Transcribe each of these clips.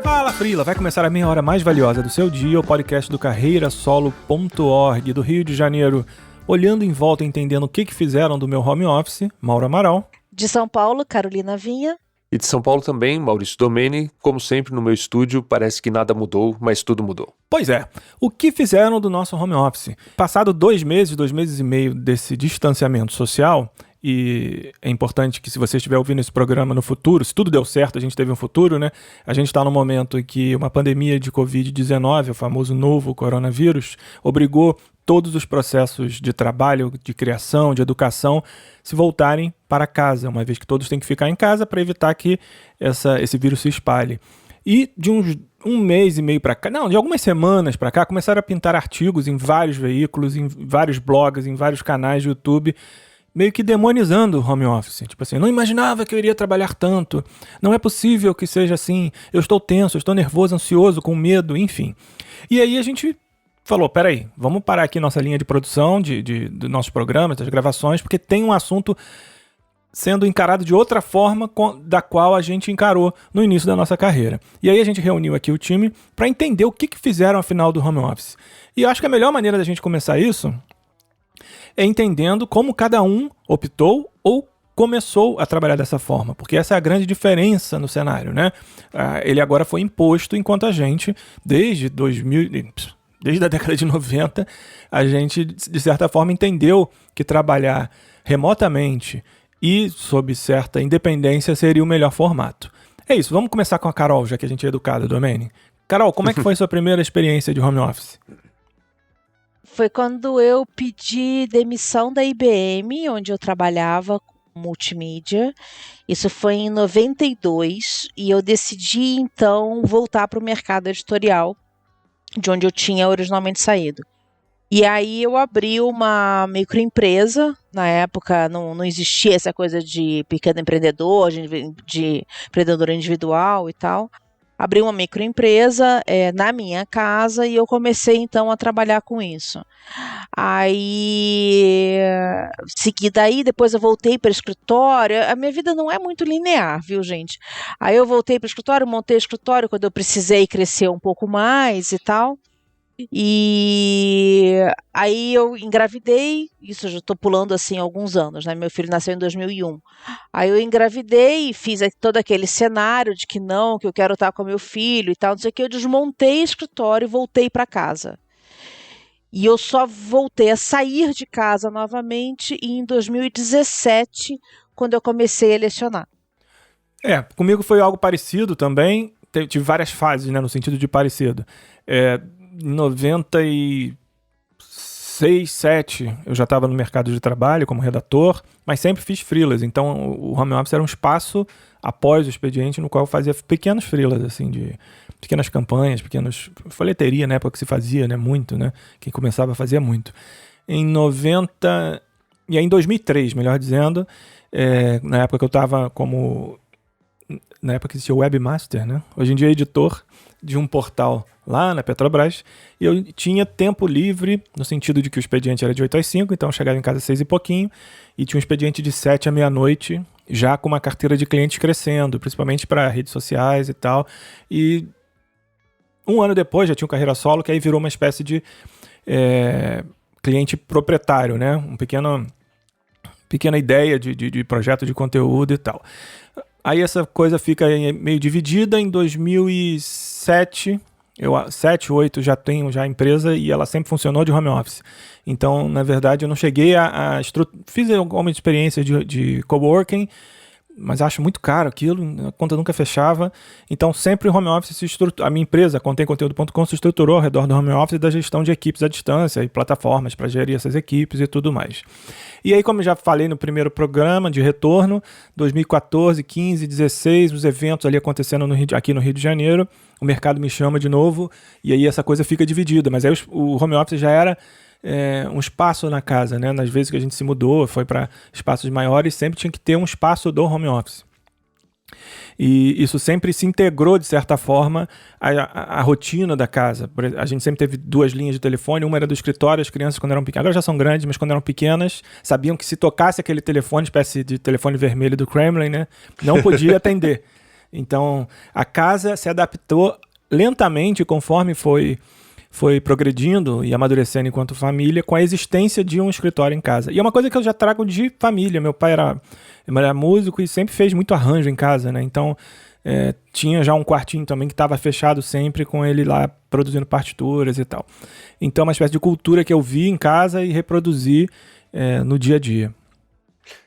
Fala, Frila! Vai começar a meia hora mais valiosa do seu dia, o podcast do carreirasolo.org do Rio de Janeiro. Olhando em volta e entendendo o que fizeram do meu home office, Mauro Amaral. De São Paulo, Carolina Vinha. E de São Paulo também, Maurício Domeni. Como sempre no meu estúdio, parece que nada mudou, mas tudo mudou. Pois é, o que fizeram do nosso home office? Passado 2 meses e meio desse distanciamento social, e é importante que se você estiver ouvindo esse programa no futuro, se tudo deu certo, a gente teve um futuro, né? A gente está num momento em que uma pandemia de Covid-19, o famoso novo coronavírus, obrigou todos os processos de trabalho, de criação, de educação, se voltarem para casa, uma vez que todos têm que ficar em casa para evitar que esse vírus se espalhe. E de um mês e meio para cá, de algumas semanas para cá, começaram a pintar artigos em vários veículos, em vários blogs, em vários canais de YouTube, meio que demonizando o home office. Tipo assim, não imaginava que eu iria trabalhar tanto, não é possível que seja assim, eu estou tenso, eu estou nervoso, ansioso, com medo, enfim. E aí a gente falou, peraí, vamos parar aqui nossa linha de produção dos nossos programas, das gravações, porque tem um assunto sendo encarado de outra forma da qual a gente encarou no início da nossa carreira. E aí a gente reuniu aqui o time para entender o que fizeram afinal do home office. E eu acho que a melhor maneira da gente começar isso é entendendo como cada um optou ou começou a trabalhar dessa forma, porque essa é a grande diferença no cenário, né? Ele agora foi imposto, enquanto a gente, desde a década de 90, a gente, de certa forma, entendeu que trabalhar remotamente e sob certa independência seria o melhor formato. É isso, vamos começar com a Carol, já que a gente é educado, Domeni. Carol, como é que foi a sua primeira experiência de home office? Foi quando eu pedi demissão da IBM, onde eu trabalhava com multimídia. Isso foi em 92 e eu decidi, então, voltar para o mercado editorial, de onde eu tinha originalmente saído. E aí eu abri uma microempresa. Na época não existia essa coisa de pequeno empreendedor, de empreendedor individual e tal. Abri uma microempresa na minha casa e eu comecei então a trabalhar com isso. Aí, segui daí, depois eu voltei para o escritório. A minha vida não é muito linear, viu, gente? Aí eu voltei para o escritório, montei o escritório quando eu precisei crescer um pouco mais e tal. E aí eu engravidei, isso eu já estou pulando assim alguns anos, né? Meu filho nasceu em 2001. Aí eu engravidei e fiz todo aquele cenário de que eu quero estar com meu filho e tal, não sei o que. Eu desmontei o escritório e voltei para casa. E eu só voltei a sair de casa novamente em 2017, quando eu comecei a lecionar. Comigo foi algo parecido também. Tive várias fases, né, no sentido de parecido. Em 96, 97, eu já estava no mercado de trabalho como redator, mas sempre fiz freelas. Então, o home office era um espaço após o expediente no qual eu fazia pequenos freelas, assim, de pequenas campanhas, folheteria, na época que se fazia, né, muito, né? Quem começava a fazer muito. Em 90, e aí em 2003, melhor dizendo, na época que eu estava na época que existia o Webmaster, né? Hoje em dia editor de um portal lá na Petrobras, e eu tinha tempo livre, no sentido de que o expediente era de 8 às 5, então eu chegava em casa às 6 e pouquinho, e tinha um expediente de 7 à meia-noite, já com uma carteira de clientes crescendo, principalmente para redes sociais e tal. E um ano depois já tinha um Carreira Solo, que aí virou uma espécie de cliente proprietário, né? Pequena ideia de projeto de conteúdo e tal. Aí essa coisa fica meio dividida. Em 2007, 2008 já tenho a empresa e ela sempre funcionou de home office. Então, na verdade, eu não cheguei fiz algumas experiências de coworking, mas acho muito caro aquilo, a conta nunca fechava. Então sempre o home office a minha empresa, contemconteúdo.com, se estruturou ao redor do home office e da gestão de equipes à distância e plataformas para gerir essas equipes e tudo mais. E aí, como eu já falei no primeiro programa de retorno, 2014, 15, 16, os eventos ali acontecendo aqui no Rio de Janeiro, o mercado me chama de novo e aí essa coisa fica dividida. Mas aí o home office já era um espaço na casa, né? Nas vezes que a gente se mudou, foi para espaços maiores, sempre tinha que ter um espaço do home office. E isso sempre se integrou, de certa forma, à rotina da casa. A gente sempre teve 2 linhas de telefone, uma era do escritório, as crianças quando eram pequenas, agora já são grandes, mas quando eram pequenas, sabiam que se tocasse aquele telefone, espécie de telefone vermelho do Kremlin, né? Não podia atender. Então, a casa se adaptou lentamente conforme foi progredindo e amadurecendo enquanto família com a existência de um escritório em casa. E é uma coisa que eu já trago de família. Meu pai era músico e sempre fez muito arranjo em casa, né? Então, tinha já um quartinho também que estava fechado sempre com ele lá produzindo partituras e tal. Então, é uma espécie de cultura que eu vi em casa e reproduzi no dia a dia.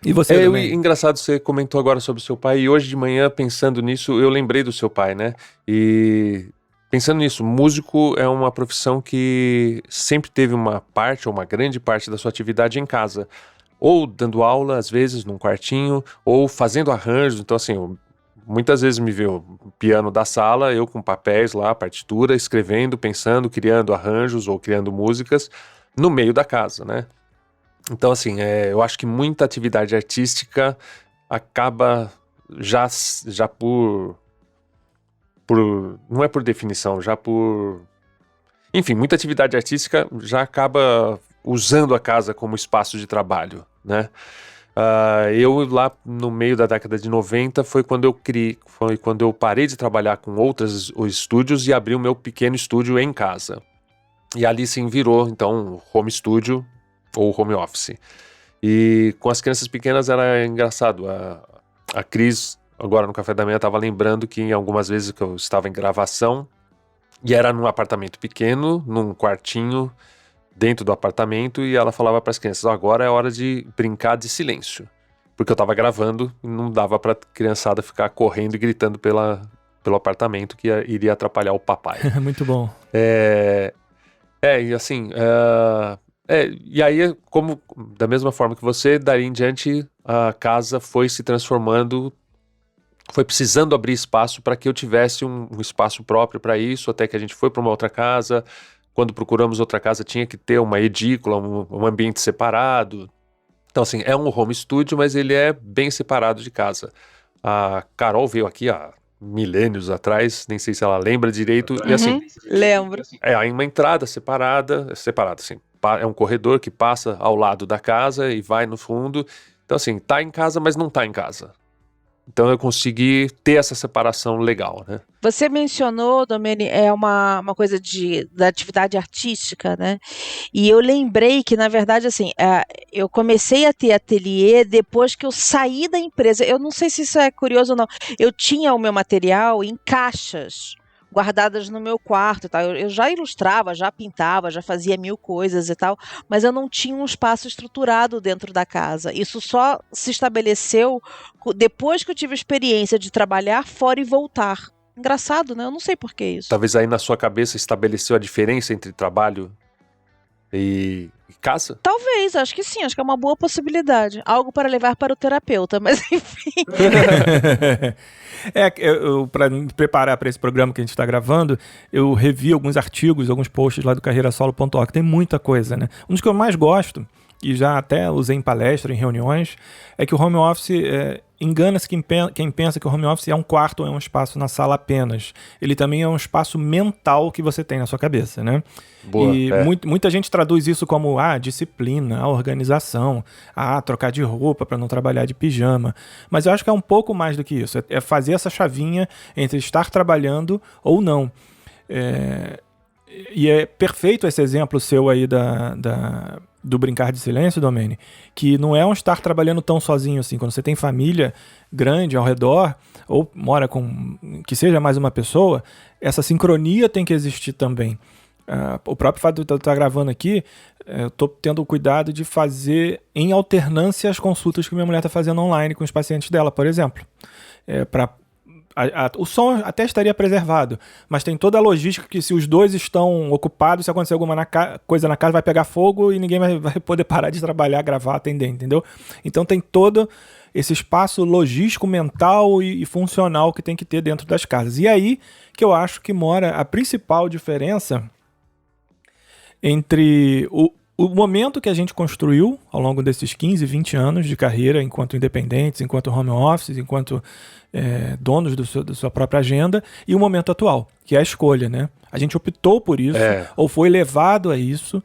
E você também? Engraçado, você comentou agora sobre o seu pai e hoje de manhã, pensando nisso, eu lembrei do seu pai, né? E pensando nisso, músico é uma profissão que sempre teve uma parte ou uma grande parte da sua atividade em casa. Ou dando aula, às vezes, num quartinho, ou fazendo arranjos. Então, assim, muitas vezes me vê o piano da sala, eu com papéis lá, partitura, escrevendo, pensando, criando arranjos ou criando músicas no meio da casa, né? Então, assim, eu acho que muita atividade artística acaba já não é por definição, já por... Enfim, muita atividade artística já acaba usando a casa como espaço de trabalho, né? Eu lá no meio da década de 90 foi quando eu parei de trabalhar com outros estúdios e abri o meu pequeno estúdio em casa. E ali sim virou, então, home studio ou home office. E com as crianças pequenas era engraçado. A Cris, agora no café da manhã, estava lembrando que em algumas vezes que eu estava em gravação e era num apartamento pequeno, num quartinho dentro do apartamento, e ela falava para as crianças: agora é hora de brincar de silêncio, porque eu estava gravando e não dava para a criançada ficar correndo e gritando pelo apartamento que iria atrapalhar o papai. Muito bom. E assim, e aí, como da mesma forma que você, daí em diante a casa foi se transformando, foi precisando abrir espaço para que eu tivesse um espaço próprio para isso, até que a gente foi para uma outra casa. Quando procuramos outra casa tinha que ter uma edícula, um ambiente separado. Então assim, é um home studio, mas ele é bem separado de casa. A Carol veio aqui há milênios atrás, nem sei se ela lembra direito. E assim, lembro. É uma entrada separada assim, é um corredor que passa ao lado da casa e vai no fundo. Então assim, tá em casa, mas não tá em casa. Então eu consegui ter essa separação legal, né? Você mencionou, Domene, uma coisa da atividade artística, né? E eu lembrei que, na verdade, assim, eu comecei a ter ateliê depois que eu saí da empresa. Eu não sei se isso é curioso ou não. Eu tinha o meu material em caixas guardadas no meu quarto e tal. Eu já ilustrava, já pintava, já fazia 1000 coisas e tal, mas eu não tinha um espaço estruturado dentro da casa. Isso só se estabeleceu depois que eu tive a experiência de trabalhar fora e voltar. Engraçado, né? Eu não sei por que isso. Talvez aí na sua cabeça estabeleceu a diferença entre trabalho e casa? Talvez, acho que sim, acho que é uma boa possibilidade. Algo para levar para o terapeuta, mas enfim. Para me preparar para esse programa que a gente está gravando, eu revi alguns artigos, alguns posts lá do carreirasolo.org. Tem muita coisa, né? Um dos que eu mais gosto, e já até usei em palestra, em reuniões, é que o home office engana-se quem pensa que o home office é um quarto ou é um espaço na sala apenas. Ele também é um espaço mental que você tem na sua cabeça, né? Boa, e muita gente traduz isso como disciplina, organização, trocar de roupa para não trabalhar de pijama. Mas eu acho que é um pouco mais do que isso. É fazer essa chavinha entre estar trabalhando ou não. E é perfeito esse exemplo seu aí do brincar de silêncio, Domene, que não é um estar trabalhando tão sozinho assim. Quando você tem família grande ao redor, ou mora com que seja mais uma pessoa, essa sincronia tem que existir também. O próprio fato de eu estar gravando aqui, eu estou tendo o cuidado de fazer em alternância as consultas que minha mulher está fazendo online com os pacientes dela, por exemplo. O som até estaria preservado, mas tem toda a logística que se os dois estão ocupados, se acontecer alguma coisa na casa, vai pegar fogo e ninguém vai poder parar de trabalhar, gravar, atender, entendeu? Então tem todo esse espaço logístico, mental e funcional que tem que ter dentro das casas. E aí que eu acho que mora a principal diferença entre o momento que a gente construiu ao longo desses 15, 20 anos de carreira enquanto independentes, enquanto home office, enquanto donos da sua própria agenda, e o momento atual, que é a escolha, né? A gente optou por isso, ou foi levado a isso.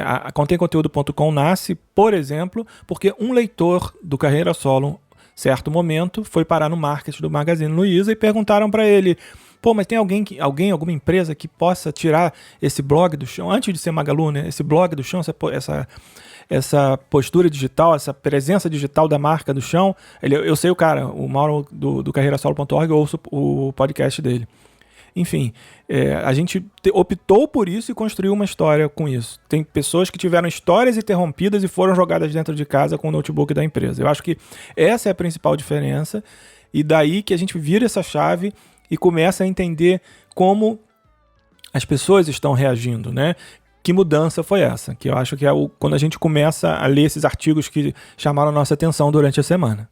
A contemconteúdo.com nasce, por exemplo, porque um leitor do Carreira Solo, certo momento, foi parar no marketing do Magazine Luiza e perguntaram para ele: pô, mas tem alguma empresa que possa tirar esse blog do chão, antes de ser Magalu, né? Esse blog do chão, essa postura digital, essa presença digital da marca do chão. Eu sei o cara, o Mauro do carreirasolo.org, eu ouço o podcast dele. Enfim, a gente optou por isso e construiu uma história com isso. Tem pessoas que tiveram histórias interrompidas e foram jogadas dentro de casa com o notebook da empresa. Eu acho que essa é a principal diferença, e daí que a gente vira essa chave e começa a entender como as pessoas estão reagindo, né? Que mudança foi essa? Que eu acho que é quando a gente começa a ler esses artigos que chamaram a nossa atenção durante a semana.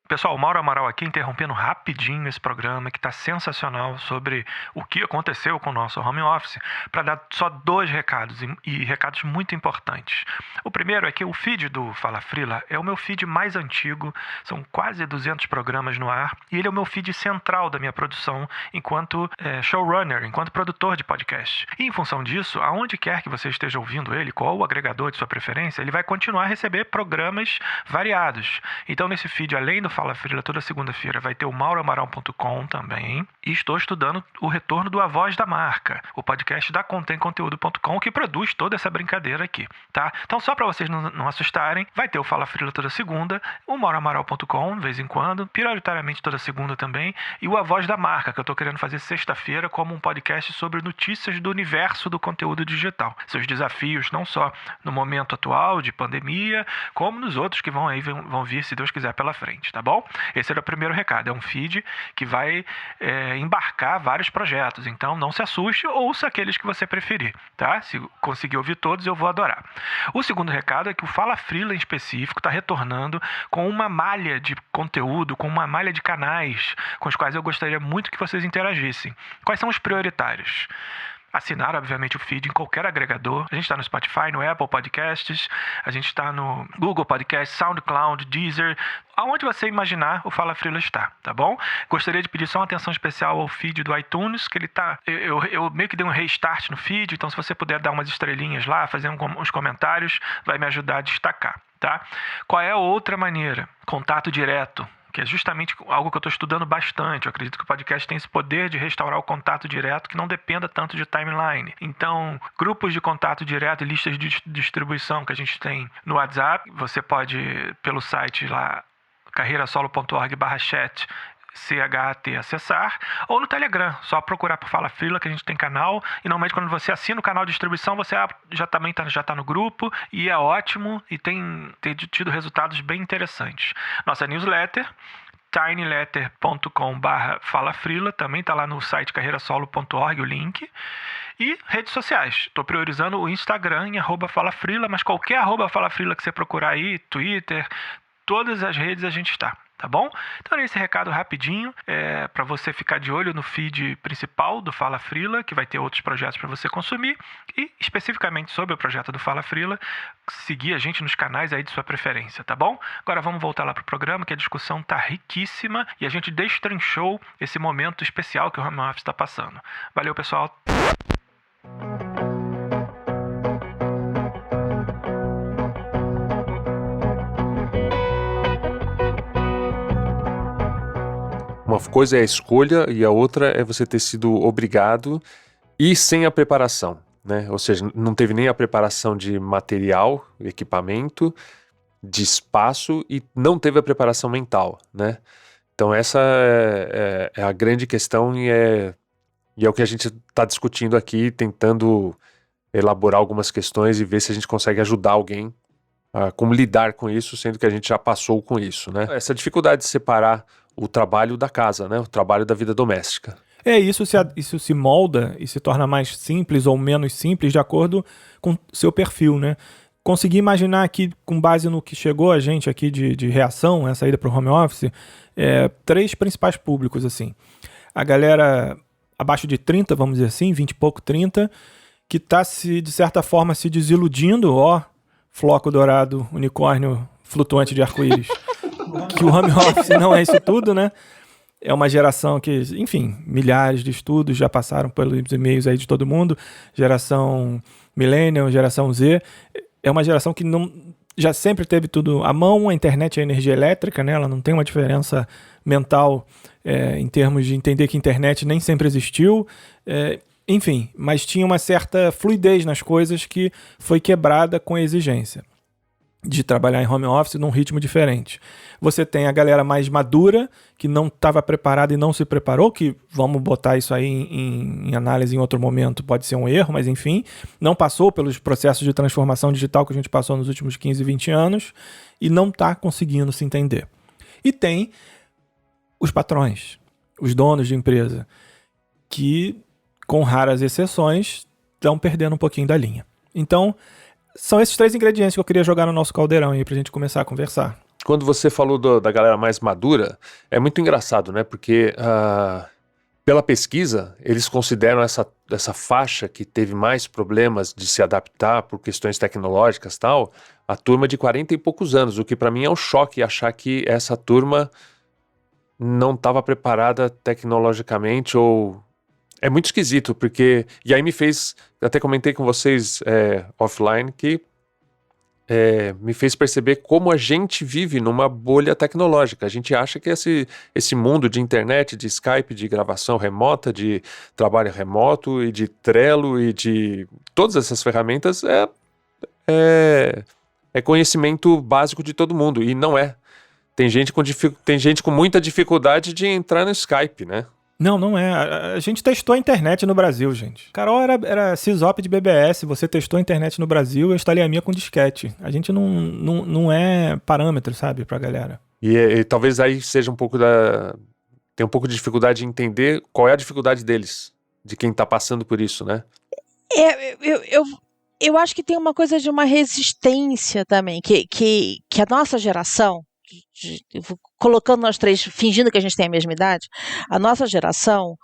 Pessoal, o Mauro Amaral aqui, interrompendo rapidinho esse programa que está sensacional sobre o que aconteceu com o nosso home office, para dar só 2 recados, e recados muito importantes. O primeiro é que o feed do Fala Frila é o meu feed mais antigo, são quase 200 programas no ar, e ele é o meu feed central da minha produção enquanto showrunner, enquanto produtor de podcast. E em função disso, aonde quer que você esteja ouvindo ele, qual o agregador de sua preferência, ele vai continuar a receber programas variados. Então nesse feed, além do Fala Frila, toda segunda-feira vai ter o mauroamaral.com também. E estou estudando o retorno do A Voz da Marca, o podcast da contemconteúdo.com, que produz toda essa brincadeira aqui, tá? Então, só para vocês não assustarem, vai ter o Fala Frila toda segunda, o mauroamaral.com, de vez em quando, prioritariamente toda segunda também, e o A Voz da Marca, que eu estou querendo fazer sexta-feira como um podcast sobre notícias do universo do conteúdo digital. Seus desafios, não só no momento atual de pandemia, como nos outros que vão vir, se Deus quiser, pela frente, tá bom? Esse era o primeiro recado. É um feed que vai embarcar vários projetos. Então, não se assuste, ouça aqueles que você preferir, tá? Se conseguir ouvir todos, eu vou adorar. O segundo recado é que o Fala Frila, em específico, está retornando com uma malha de conteúdo, com uma malha de canais com os quais eu gostaria muito que vocês interagissem. Quais são os prioritários? Assinar, obviamente, o feed em qualquer agregador. A gente está no Spotify, no Apple Podcasts, a gente está no Google Podcasts, SoundCloud, Deezer, aonde você imaginar, o Fala Frila está, tá bom? Gostaria de pedir só uma atenção especial ao feed do iTunes, que ele tá... Eu meio que dei um restart no feed, então se você puder dar umas estrelinhas lá, fazer uns comentários, vai me ajudar a destacar, tá? Qual é a outra maneira? Contato direto, que é justamente algo que eu estou estudando bastante. Eu acredito que o podcast tem esse poder de restaurar o contato direto que não dependa tanto de timeline. Então, grupos de contato direto e listas de distribuição que a gente tem no WhatsApp, você pode, pelo site lá, carreirasolo.org/chat, CHT, acessar, ou no Telegram, só procurar por Fala Frila, que a gente tem canal, e normalmente quando você assina o canal de distribuição, você já tá no grupo, e é ótimo, e tem tido resultados bem interessantes. Nossa newsletter, tinyletter.com/falafrila, também está lá no site carreirasolo.org o link. E redes sociais, estou priorizando o Instagram em @falafrila, mas qualquer @falafrila que você procurar aí, Twitter, todas as redes a gente está. Tá bom? Então era esse recado rapidinho, para você ficar de olho no feed principal do Fala Frila, que vai ter outros projetos para você consumir, e especificamente sobre o projeto do Fala Frila, seguir a gente nos canais aí de sua preferência, tá bom? Agora vamos voltar lá pro programa, que a discussão tá riquíssima e a gente destrinchou esse momento especial que o home office está passando. Valeu, pessoal! Uma coisa é a escolha e a outra é você ter sido obrigado e sem a preparação, né? Ou seja, não teve nem a preparação de material, equipamento, de espaço e não teve a preparação mental, né? Então essa é a grande questão e E é o que a gente está discutindo aqui, tentando elaborar algumas questões e ver se a gente consegue ajudar alguém a como lidar com isso, sendo que a gente já passou com isso, né? Essa dificuldade de separar o trabalho da casa, né? O trabalho da vida doméstica. Isso se molda e se torna mais simples ou menos simples de acordo com o seu perfil, né? Consegui imaginar aqui, com base no que chegou a gente aqui de reação, essa ida para o home office, 3 principais públicos, assim. A galera abaixo de 30, vamos dizer assim, 20 e pouco, 30, que está, de certa forma, se desiludindo, floco dourado, unicórnio flutuante de arco-íris, que o home office não é isso tudo, né? É uma geração que, enfim, milhares de estudos já passaram pelos e-mails aí de todo mundo, geração millennial, geração Z, é uma geração que já sempre teve tudo à mão, a internet é energia elétrica, né? Ela não tem uma diferença mental em termos de entender que a internet nem sempre existiu, enfim, mas tinha uma certa fluidez nas coisas que foi quebrada com a exigência de trabalhar em home office num ritmo diferente. Você tem a galera mais madura, que não estava preparada e não se preparou, que vamos botar isso aí em análise em outro momento, pode ser um erro, mas enfim, não passou pelos processos de transformação digital que a gente passou nos últimos 15, 20 anos e não está conseguindo se entender. E tem os patrões, os donos de empresa, que, com raras exceções, estão perdendo um pouquinho da linha. Então, são esses 3 ingredientes que eu queria jogar no nosso caldeirão aí pra gente começar a conversar. Quando você falou da galera mais madura, é muito engraçado, né? Porque pela pesquisa, eles consideram essa faixa que teve mais problemas de se adaptar por questões tecnológicas e tal, a turma de 40 e poucos anos, o que pra mim é um choque achar que essa turma não estava preparada tecnologicamente ou... É muito esquisito, porque... E aí me fez... Até comentei com vocês offline que me fez perceber como a gente vive numa bolha tecnológica. A gente acha que esse mundo de internet, de Skype, de gravação remota, de trabalho remoto e de Trello e de todas essas ferramentas é conhecimento básico de todo mundo. E não é. Tem gente com muita dificuldade de entrar no Skype, né? Não é. A gente testou a internet no Brasil, gente. Carol era sysop de BBS, você testou a internet no Brasil, eu instalei a minha com disquete. A gente não é parâmetro, sabe, pra galera. E talvez aí seja um pouco tem um pouco de dificuldade de entender qual é a dificuldade deles, de quem tá passando por isso, né? Eu acho que tem uma coisa de uma resistência também, que a nossa geração, colocando nós 3, fingindo que a gente tem a mesma idade, a nossa geração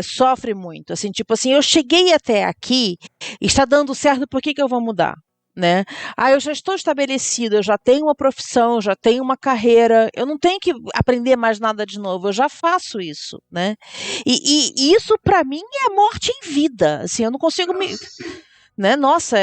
sofre muito, assim, tipo assim, eu cheguei até aqui, está dando certo, por que eu vou mudar? Né? Eu já estou estabelecido, eu já tenho uma profissão, eu já tenho uma carreira, eu não tenho que aprender mais nada de novo, eu já faço isso, né? E isso para mim é morte em vida, assim, eu não consigo né? Nossa,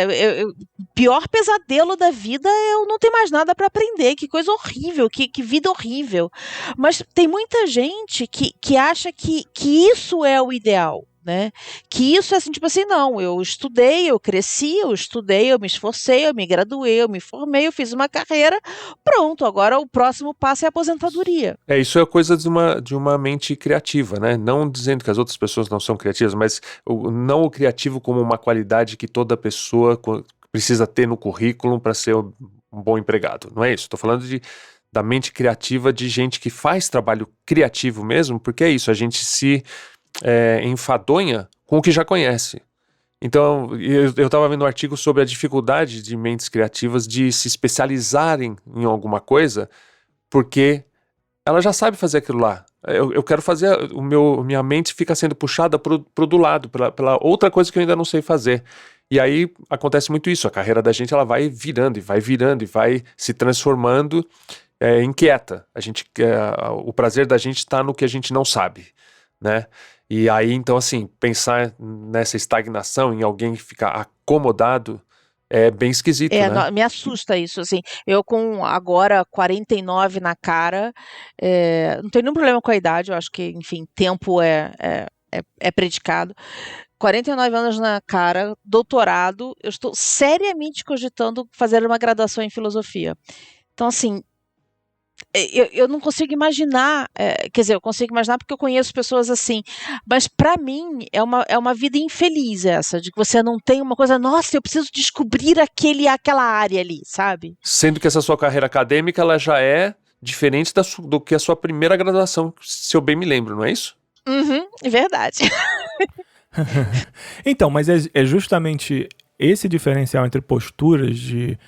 o pior pesadelo da vida é eu não ter mais nada para aprender. Que coisa horrível, que vida horrível. Mas tem muita gente que acha que isso é o ideal, né? Que isso é assim, tipo assim, não, eu estudei, eu cresci, eu estudei, eu me esforcei, eu me graduei, eu me formei, eu fiz uma carreira, pronto, agora o próximo passo é a aposentadoria. Isso é coisa de uma mente criativa, né? Não dizendo que as outras pessoas não são criativas, mas não o criativo como uma qualidade que toda pessoa precisa ter no currículo para ser um bom empregado. Não é isso, estou falando da mente criativa de gente que faz trabalho criativo mesmo, porque é isso, a gente se enfadonha com o que já conhece. Então, eu estava vendo um artigo sobre a dificuldade de mentes criativas de se especializarem em alguma coisa, porque ela já sabe fazer aquilo lá. Eu quero fazer, minha mente fica sendo puxada pro do lado, pela outra coisa que eu ainda não sei fazer. E aí acontece muito isso, a carreira da gente ela vai virando e vai se transformando inquieta. O prazer da gente está no que a gente não sabe, né? E aí, então, assim, pensar nessa estagnação, em alguém que fica acomodado, é bem esquisito, né? Não, me assusta isso, assim, eu com agora 49 na cara, não tenho nenhum problema com a idade, eu acho que, enfim, tempo é predicado. 49 anos na cara, doutorado, eu estou seriamente cogitando fazer uma graduação em filosofia. Então, assim, eu não consigo imaginar, quer dizer, eu consigo imaginar porque eu conheço pessoas assim, mas para mim é uma vida infeliz essa, de que você não tem uma coisa, nossa, eu preciso descobrir aquela área ali, sabe? Sendo que essa sua carreira acadêmica, ela já é diferente do que a sua primeira graduação, se eu bem me lembro, não é isso? Uhum, é verdade. Então, mas é justamente esse diferencial entre posturas de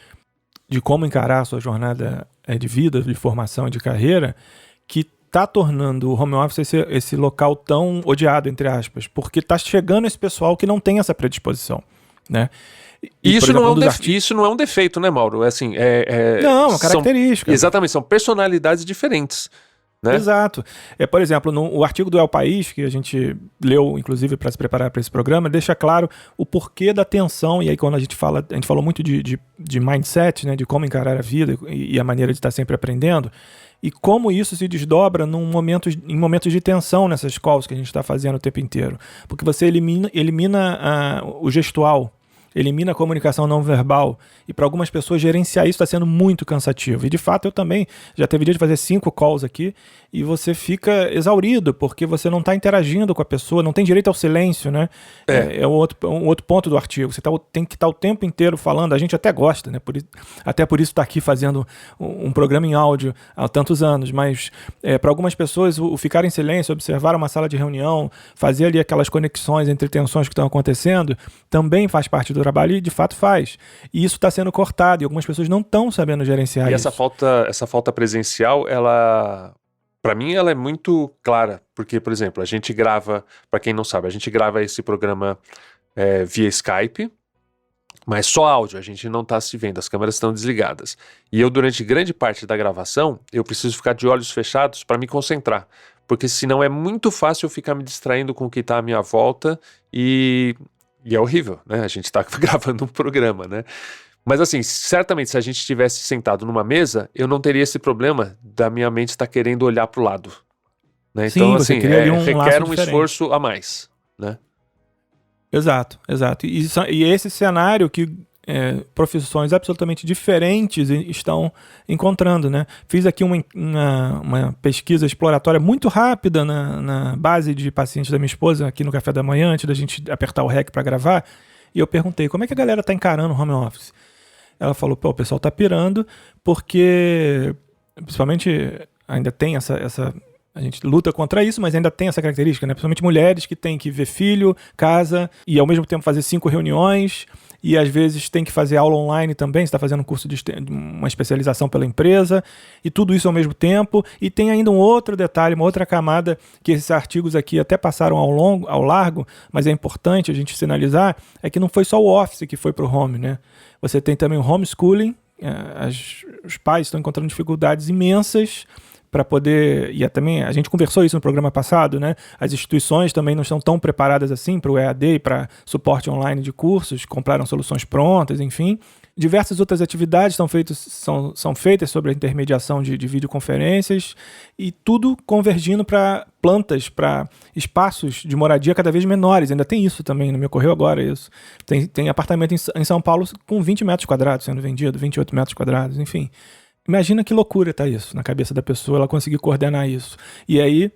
como encarar a sua jornada de vida, de formação e de carreira, que está tornando o home office esse local tão odiado, entre aspas, porque está chegando esse pessoal que não tem essa predisposição, né? E isso, exemplo, isso não é um defeito, né, Mauro? Assim, não, é uma característica. Exatamente, são personalidades diferentes. Né? Exato. Por exemplo, o artigo do El País, que a gente leu, inclusive, para se preparar para esse programa, deixa claro o porquê da tensão, e aí quando a gente falou muito de mindset, né, de como encarar a vida e a maneira de estar sempre aprendendo, e como isso se desdobra em momentos de tensão nessas calls que a gente está fazendo o tempo inteiro. Porque você elimina o gestual, elimina a comunicação não verbal, e para algumas pessoas gerenciar isso está sendo muito cansativo. E de fato eu também já teve dia de fazer 5 calls aqui e você fica exaurido porque você não está interagindo com a pessoa, não tem direito ao silêncio, né? É um outro ponto do artigo. Você tem que estar o tempo inteiro falando. A gente até gosta, né? Até por isso está aqui fazendo um programa em áudio há tantos anos, mas para algumas pessoas o ficar em silêncio, observar uma sala de reunião, fazer ali aquelas conexões entre tensões que estão acontecendo, também faz parte do trabalho e de fato faz. E isso está sendo cortado e algumas pessoas não estão sabendo gerenciar isso. E essa falta presencial, para mim, ela é muito clara, porque, por exemplo, a gente grava, para quem não sabe, a gente grava esse programa via Skype, mas só áudio, a gente não está se vendo, as câmeras estão desligadas. E eu, durante grande parte da gravação, eu preciso ficar de olhos fechados para me concentrar, porque senão é muito fácil eu ficar me distraindo com o que está à minha volta e é horrível, né? A gente está gravando um programa, né? Mas assim, certamente se a gente estivesse sentado numa mesa, eu não teria esse problema da minha mente estar querendo olhar para o lado. Né? Sim, então, você assim, requer um esforço a mais, né? Exato. E esse cenário que profissões absolutamente diferentes estão encontrando, né? Fiz aqui uma pesquisa exploratória muito rápida na base de pacientes da minha esposa, aqui no café da manhã, antes da gente apertar o REC para gravar, e eu perguntei, como é que a galera está encarando o home office? Ela falou, o pessoal está pirando, porque, principalmente, ainda tem essa a gente luta contra isso, mas ainda tem essa característica, né? Principalmente mulheres que têm que ver filho, casa, e ao mesmo tempo fazer 5 reuniões, e às vezes tem que fazer aula online também, você está fazendo um curso de uma especialização pela empresa, e tudo isso ao mesmo tempo. E tem ainda um outro detalhe, uma outra camada, que esses artigos aqui até passaram ao largo, mas é importante a gente sinalizar, é que não foi só o Office que foi para o home, né? Você tem também o homeschooling, os pais estão encontrando dificuldades imensas para poder, e também a gente conversou isso no programa passado, né? As instituições também não estão tão preparadas assim para o EAD e para suporte online de cursos, compraram soluções prontas, enfim. Diversas outras atividades são feitas sobre a intermediação de videoconferências e tudo convergindo para plantas, para espaços de moradia cada vez menores. Ainda tem isso também, não me ocorreu agora isso. Tem apartamento em São Paulo com 20 metros quadrados sendo vendido, 28 metros quadrados, enfim. Imagina que loucura tá isso na cabeça da pessoa, ela conseguir coordenar isso. E aí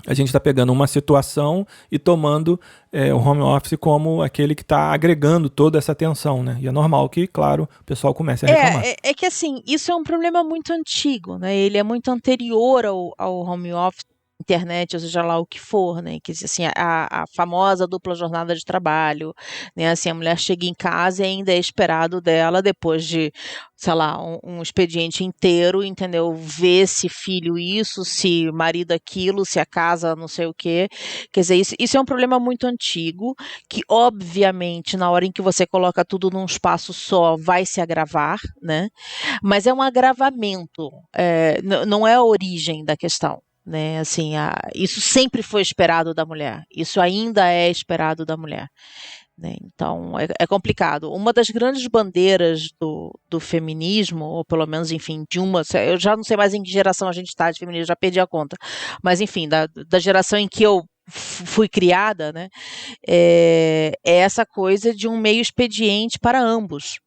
a gente está pegando uma situação e tomando o home office como aquele que está agregando toda essa tensão, né? E é normal que, claro, o pessoal comece a reclamar. É que assim, isso é um problema muito antigo, né? Ele é muito anterior ao home office, internet, ou seja lá o que for, né? Que assim, a famosa dupla jornada de trabalho, né? Assim, a mulher chega em casa e ainda é esperado dela, depois de, sei lá, um expediente inteiro, entendeu? Ver se filho isso, se marido aquilo, se a casa não sei o quê. Quer dizer, isso é um problema muito antigo, que obviamente na hora em que você coloca tudo num espaço só, vai se agravar, né? Mas é um agravamento, não é a origem da questão. Né, assim, isso sempre foi esperado da mulher, isso ainda é esperado da mulher, né? Então é complicado. Uma das grandes bandeiras do feminismo, ou pelo menos, enfim, eu já não sei mais em que geração a gente está de feminismo, já perdi a conta, mas enfim, da geração em que eu fui criada, né, é essa coisa de um meio expediente para ambos.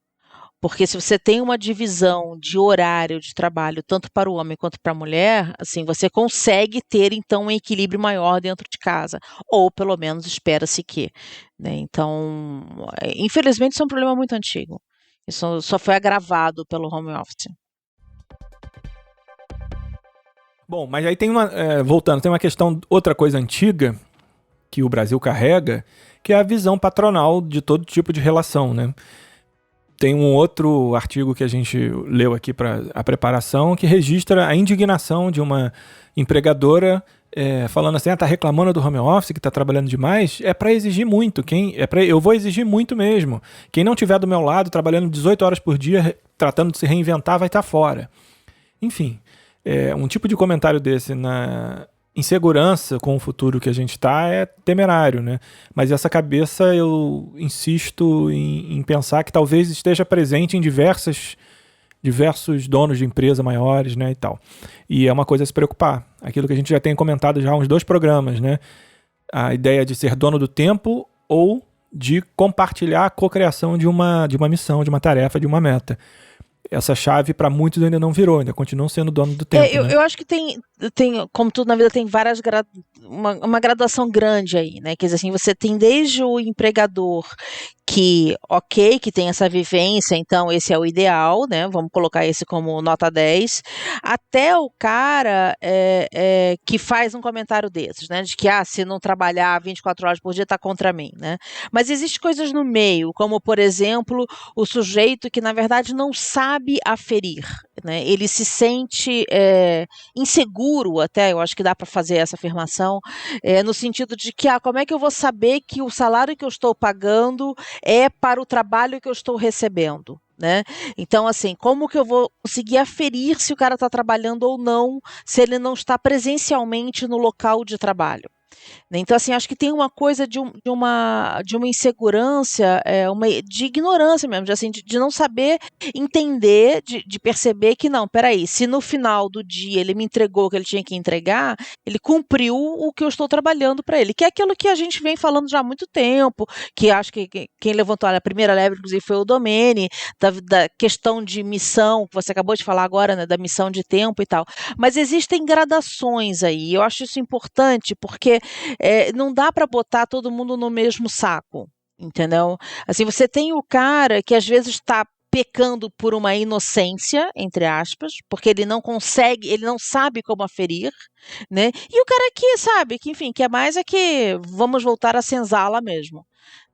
Porque se você tem uma divisão de horário de trabalho, tanto para o homem quanto para a mulher, assim, você consegue ter, então, um equilíbrio maior dentro de casa. Ou, pelo menos, espera-se que, né? Então, infelizmente, isso é um problema muito antigo. Isso só foi agravado pelo home office. Bom, mas aí tem voltando, tem uma questão, outra coisa antiga que o Brasil carrega, que é a visão patronal de todo tipo de relação, né? Tem um outro artigo que a gente leu aqui para a preparação que registra a indignação de uma empregadora falando assim, tá reclamando do home office, que tá trabalhando demais, é para exigir muito, eu vou exigir muito mesmo. Quem não tiver do meu lado, trabalhando 18 horas por dia, tratando de se reinventar, vai estar fora. Enfim, um tipo de comentário desse na insegurança com o futuro que a gente está é temerário, né? Mas essa cabeça eu insisto em pensar que talvez esteja presente em diversos donos de empresa maiores, né, e tal. E é uma coisa a se preocupar. Aquilo que a gente já tem comentado já há uns 2 programas, né? A ideia de ser dono do tempo ou de compartilhar a cocriação de uma missão, de uma tarefa, de uma meta. Essa chave para muitos ainda não virou, ainda continuam sendo dono do tempo. Eu acho que tem, como tudo na vida, tem várias uma graduação grande aí, né? Quer dizer assim, você tem desde o empregador que tem essa vivência, então esse é o ideal, né? Vamos colocar esse como nota 10, até o cara que faz um comentário desses, né? De que, se não trabalhar 24 horas por dia tá contra mim, né? Mas existem coisas no meio, como, por exemplo, o sujeito que, na verdade, não sabe aferir, né? Ele se sente inseguro, até, eu acho que dá para fazer essa afirmação, no sentido de que, como é que eu vou saber que o salário que eu estou pagando é para o trabalho que eu estou recebendo, né? Então, assim, como que eu vou conseguir aferir se o cara está trabalhando ou não, se ele não está presencialmente no local de trabalho? Então, assim, acho que tem uma coisa de uma insegurança, de ignorância mesmo, de não saber entender, de perceber que não, peraí, se no final do dia ele me entregou o que ele tinha que entregar, ele cumpriu o que eu estou trabalhando para ele, que é aquilo que a gente vem falando já há muito tempo, que acho que quem levantou a primeira leva, inclusive, foi o Domene, da questão de missão, que você acabou de falar agora, né, da missão de tempo e tal, mas existem gradações aí, eu acho isso importante, porque não dá para botar todo mundo no mesmo saco, entendeu? Assim, você tem o cara que às vezes está pecando por uma inocência, entre aspas, porque ele não consegue, ele não sabe como aferir, né? E o cara que sabe, que enfim, que é mais que vamos voltar a senzala mesmo.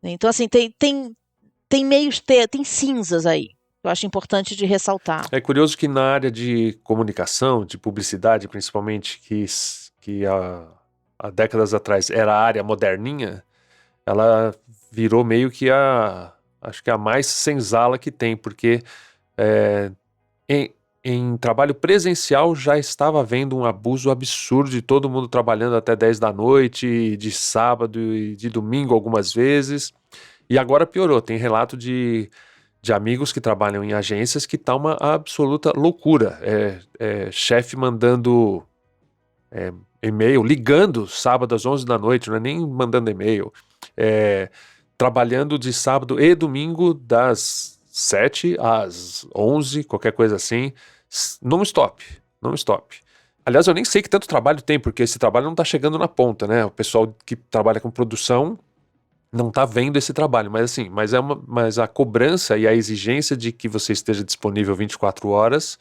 Então, assim, tem meios, tem cinzas aí. Eu acho importante de ressaltar. É curioso que na área de comunicação, de publicidade, principalmente, que há décadas atrás era a área moderninha, ela virou meio que acho que a mais senzala que tem, porque em trabalho presencial já estava havendo um abuso absurdo de todo mundo trabalhando até 10 da noite, de sábado e de domingo algumas vezes, e agora piorou, tem relato de amigos que trabalham em agências que tá uma absoluta loucura, chefe mandando e-mail, ligando sábado às 11 da noite, não é nem mandando e-mail, trabalhando de sábado e domingo das 7 às 11, qualquer coisa assim, não stop. Aliás, eu nem sei que tanto trabalho tem, porque esse trabalho não está chegando na ponta, né? O pessoal que trabalha com produção não está vendo esse trabalho, mas assim, mas a cobrança e a exigência de que você esteja disponível 24 horas,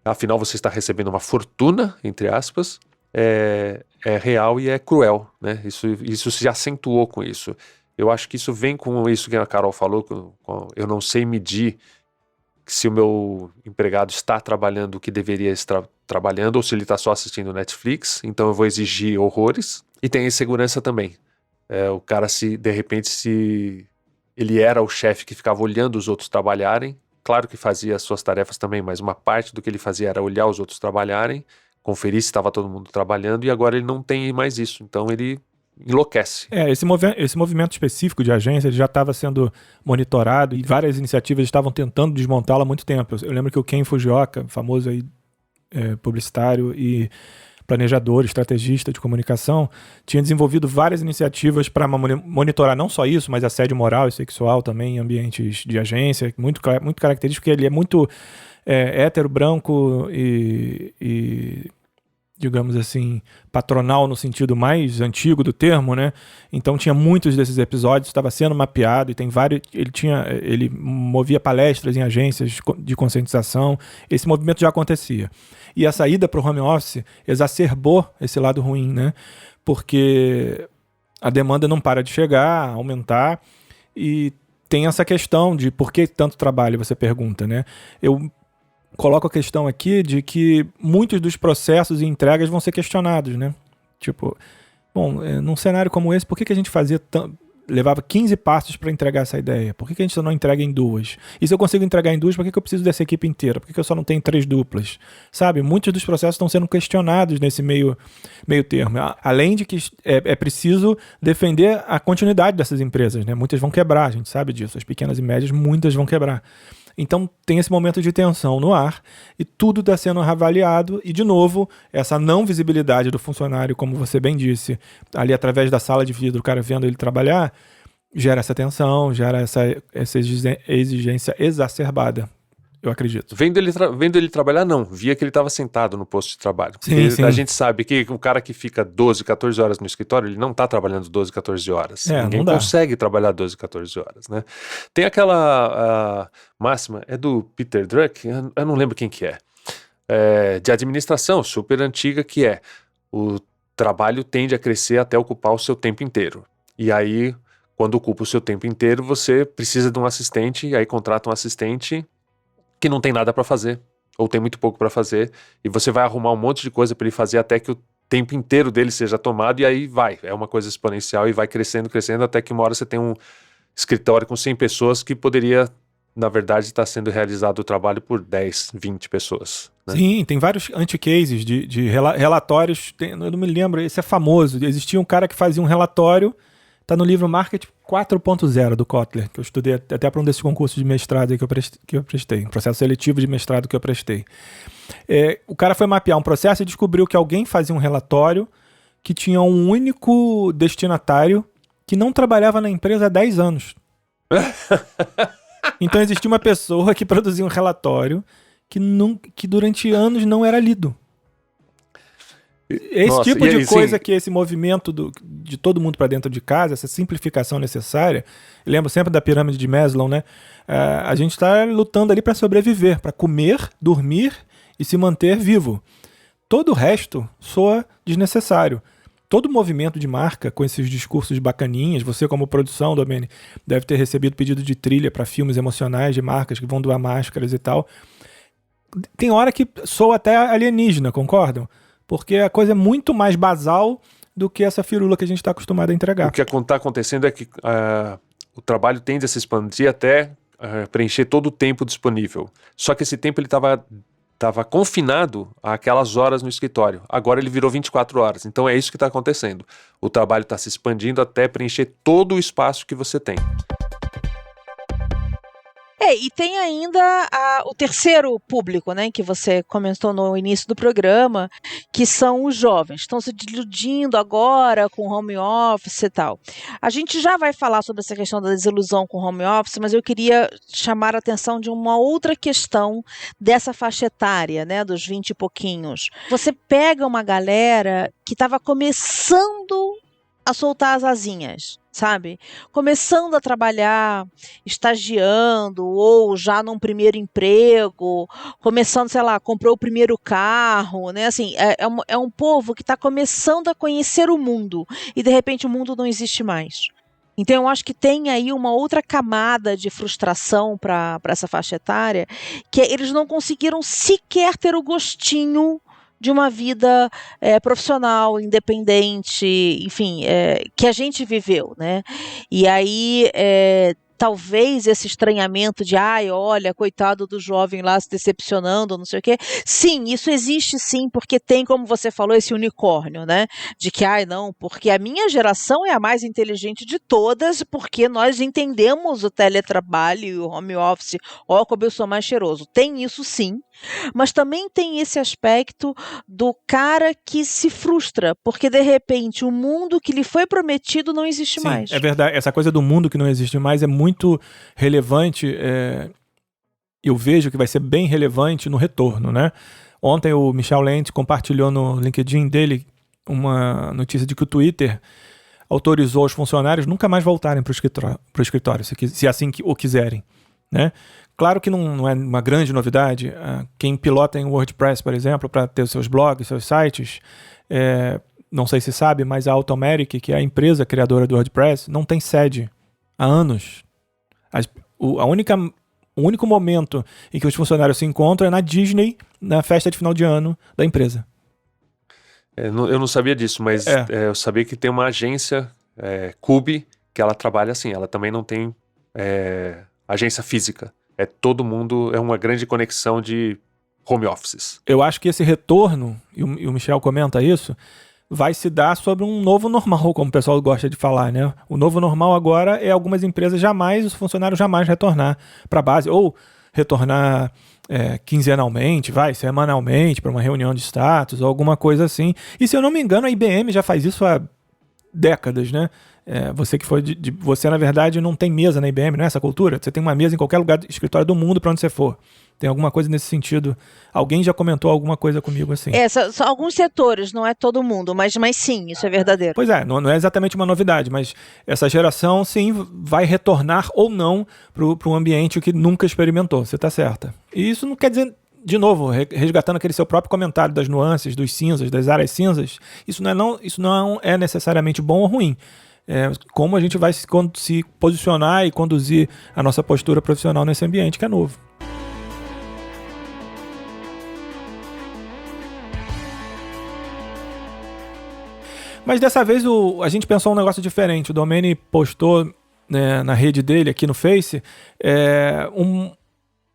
afinal você está recebendo uma fortuna, entre aspas, é real e é cruel, né? Isso se acentuou com isso. Eu acho que isso vem com isso que a Carol falou, eu não sei medir se o meu empregado está trabalhando o que deveria estar trabalhando ou se ele está só assistindo Netflix, então eu vou exigir horrores. E tem a insegurança também. O cara, de repente, se ele era o chefe que ficava olhando os outros trabalharem, claro que fazia as suas tarefas também, mas uma parte do que ele fazia era olhar os outros trabalharem, conferir se estava todo mundo trabalhando, e agora ele não tem mais isso, então ele enlouquece. Esse movimento específico de agência ele já estava sendo monitorado e várias iniciativas estavam tentando desmontá-lo há muito tempo. Eu lembro que o Ken Fujioka, famoso aí, publicitário e planejador, estrategista de comunicação, tinha desenvolvido várias iniciativas para monitorar não só isso, mas assédio moral e sexual também em ambientes de agência, muito característico, porque ele é muito hétero, branco e, digamos assim, patronal no sentido mais antigo do termo, né? Então tinha muitos desses episódios, estava sendo mapeado e tem vários. Ele movia palestras em agências de conscientização. Esse movimento já acontecia. E a saída para o home office exacerbou esse lado ruim, né? Porque a demanda não para de chegar, aumentar, e tem essa questão de por que tanto trabalho, você pergunta, né? Eu coloco a questão aqui de que muitos dos processos e entregas vão ser questionados, né? Tipo, bom, num cenário como esse, por que a gente levava 15 passos para entregar essa ideia? Por que a gente só não entrega em 2? E se eu consigo entregar em 2, por que eu preciso dessa equipe inteira? Por que eu só não tenho 3 duplas? Sabe? Muitos dos processos estão sendo questionados nesse meio termo. Além de que é preciso defender a continuidade dessas empresas, né? Muitas vão quebrar, a gente sabe disso. As pequenas e médias, muitas vão quebrar. Então tem esse momento de tensão no ar e tudo está sendo avaliado e, de novo, essa não visibilidade do funcionário, como você bem disse, ali através da sala de vidro, o cara vendo ele trabalhar, gera essa tensão, gera essa exigência exacerbada, eu acredito. Vendo ele trabalhar, não. Via que ele estava sentado no posto de trabalho. Sim. A gente sabe que o cara que fica 12, 14 horas no escritório, ele não está trabalhando 12, 14 horas. Ninguém consegue trabalhar 12, 14 horas, né? Tem aquela máxima, é do Peter Drucker, eu não lembro quem que de administração, super antiga, que o trabalho tende a crescer até ocupar o seu tempo inteiro. E aí, quando ocupa o seu tempo inteiro, você precisa de um assistente, e aí contrata um assistente que não tem nada para fazer, ou tem muito pouco para fazer, e você vai arrumar um monte de coisa para ele fazer até que o tempo inteiro dele seja tomado, e aí é uma coisa exponencial e vai crescendo, até que uma hora você tem um escritório com 100 pessoas que poderia, na verdade, estar sendo realizado o trabalho por 10, 20 pessoas. Né? Sim, tem vários anti-cases de relatórios, eu não me lembro, esse é famoso, existia um cara que fazia um relatório, tá no livro Market 4.0 do Kotler, que eu estudei até para um desses concursos de mestrado aí que eu prestei, um processo seletivo de mestrado que eu prestei. O cara foi mapear um processo e descobriu que alguém fazia um relatório que tinha um único destinatário que não trabalhava na empresa há 10 anos. Então existia uma pessoa que produzia um relatório que durante anos não era lido. Esse tipo de coisa que esse movimento de todo mundo para dentro de casa, essa simplificação necessária, eu lembro sempre da pirâmide de Maslow, né? A gente está lutando ali para sobreviver, para comer, dormir e se manter vivo. Todo o resto soa desnecessário. Todo movimento de marca com esses discursos bacaninhas, você como produção, Domene, deve ter recebido pedido de trilha para filmes emocionais de marcas que vão doar máscaras e tal. Tem hora que soa até alienígena, concordam? Porque a coisa é muito mais basal do que essa firula que a gente está acostumado a entregar. O que está acontecendo é que o trabalho tende a se expandir até preencher todo o tempo disponível. Só que esse tempo ele estava confinado àquelas horas no escritório. Agora ele virou 24 horas. Então é isso que está acontecendo. O trabalho está se expandindo até preencher todo o espaço que você tem. E tem ainda o terceiro público, né, que você comentou no início do programa, que são os jovens. Estão se desiludindo agora com home office e tal. A gente já vai falar sobre essa questão da desilusão com home office, mas eu queria chamar a atenção de uma outra questão dessa faixa etária, né, dos 20 e pouquinhos. Você pega uma galera que estava começando a soltar as asinhas, sabe? Começando a trabalhar, estagiando ou já num primeiro emprego, começando, sei lá, comprou o primeiro carro, né? Assim, é um povo que está começando a conhecer o mundo e de repente o mundo não existe mais. Então eu acho que tem aí uma outra camada de frustração para essa faixa etária, que eles não conseguiram sequer ter o gostinho de uma vida profissional, independente, enfim, que a gente viveu, né? E aí talvez esse estranhamento de, ai, olha, coitado do jovem lá se decepcionando, não sei o quê. Sim, isso existe sim, porque tem, como você falou, esse unicórnio, né? De que, ai, não, porque a minha geração é a mais inteligente de todas, porque nós entendemos o teletrabalho e o home office, ó, como eu sou mais cheiroso. Tem isso sim, mas também tem esse aspecto do cara que se frustra, porque de repente o mundo que lhe foi prometido não existe Sim, mais. é verdade. Essa coisa do mundo que não existe mais é muito relevante. Eu vejo que vai ser bem relevante no retorno, né? Ontem o Michel Lente compartilhou no LinkedIn dele uma notícia de que o Twitter autorizou os funcionários nunca mais voltarem para o escritório, se assim o quiserem, né? Claro que não é uma grande novidade. Quem pilota em WordPress, por exemplo, para ter os seus blogs, seus sites, não sei se sabe, mas a Automatic, que é a empresa criadora do WordPress, não tem sede há anos. O único momento em que os funcionários se encontram é na Disney, na festa de final de ano da empresa. Eu não sabia disso, mas eu sabia que tem uma agência, Cube, que ela trabalha assim. Ela também não tem agência física. Todo mundo, é uma grande conexão de home offices. Eu acho que esse retorno, e o Michel comenta isso, vai se dar sobre um novo normal, como o pessoal gosta de falar, né? O novo normal agora é algumas empresas os funcionários jamais retornar para a base, ou retornar quinzenalmente, semanalmente, para uma reunião de status, ou alguma coisa assim. E se eu não me engano, a IBM já faz isso há décadas, né? Você que foi você, na verdade, não tem mesa na IBM, não é essa cultura? Você tem uma mesa em qualquer lugar do escritório do mundo para onde você for. Tem alguma coisa nesse sentido? Alguém já comentou alguma coisa comigo assim? São alguns setores, não é todo mundo, mas sim, isso é verdadeiro. Pois não é exatamente uma novidade, mas essa geração, sim, vai retornar ou não para um ambiente que nunca experimentou, você está certa. E isso não quer dizer, de novo, resgatando aquele seu próprio comentário das nuances, dos cinzas, das áreas cinzas, isso não é necessariamente bom ou ruim. Como a gente vai se posicionar e conduzir a nossa postura profissional nesse ambiente que é novo. Mas dessa vez a gente pensou um negócio diferente. O Domene postou, né, na rede dele, aqui no Face,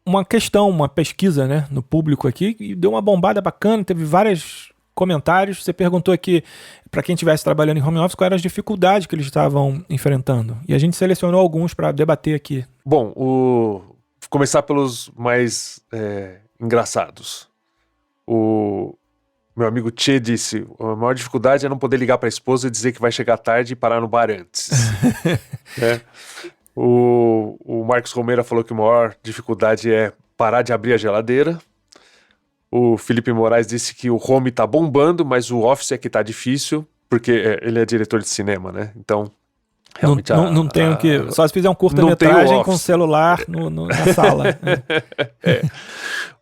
uma questão, uma pesquisa, né, no público aqui, e deu uma bombada bacana, teve vários comentários. Você perguntou aqui, para quem estivesse trabalhando em home office, quais eram as dificuldades que eles estavam enfrentando. E a gente selecionou alguns para debater aqui. Bom, vou começar pelos mais engraçados. O meu amigo Tchê disse: a maior dificuldade é não poder ligar para a esposa e dizer que vai chegar tarde e parar no bar antes. O Marcos Romeira falou que a maior dificuldade é parar de abrir a geladeira. O Felipe Moraes disse que o home tá bombando, mas o office é que tá difícil, porque ele é diretor de cinema, né? Então, realmente não tem o que... Só se fizer um curta-metragem com celular na sala.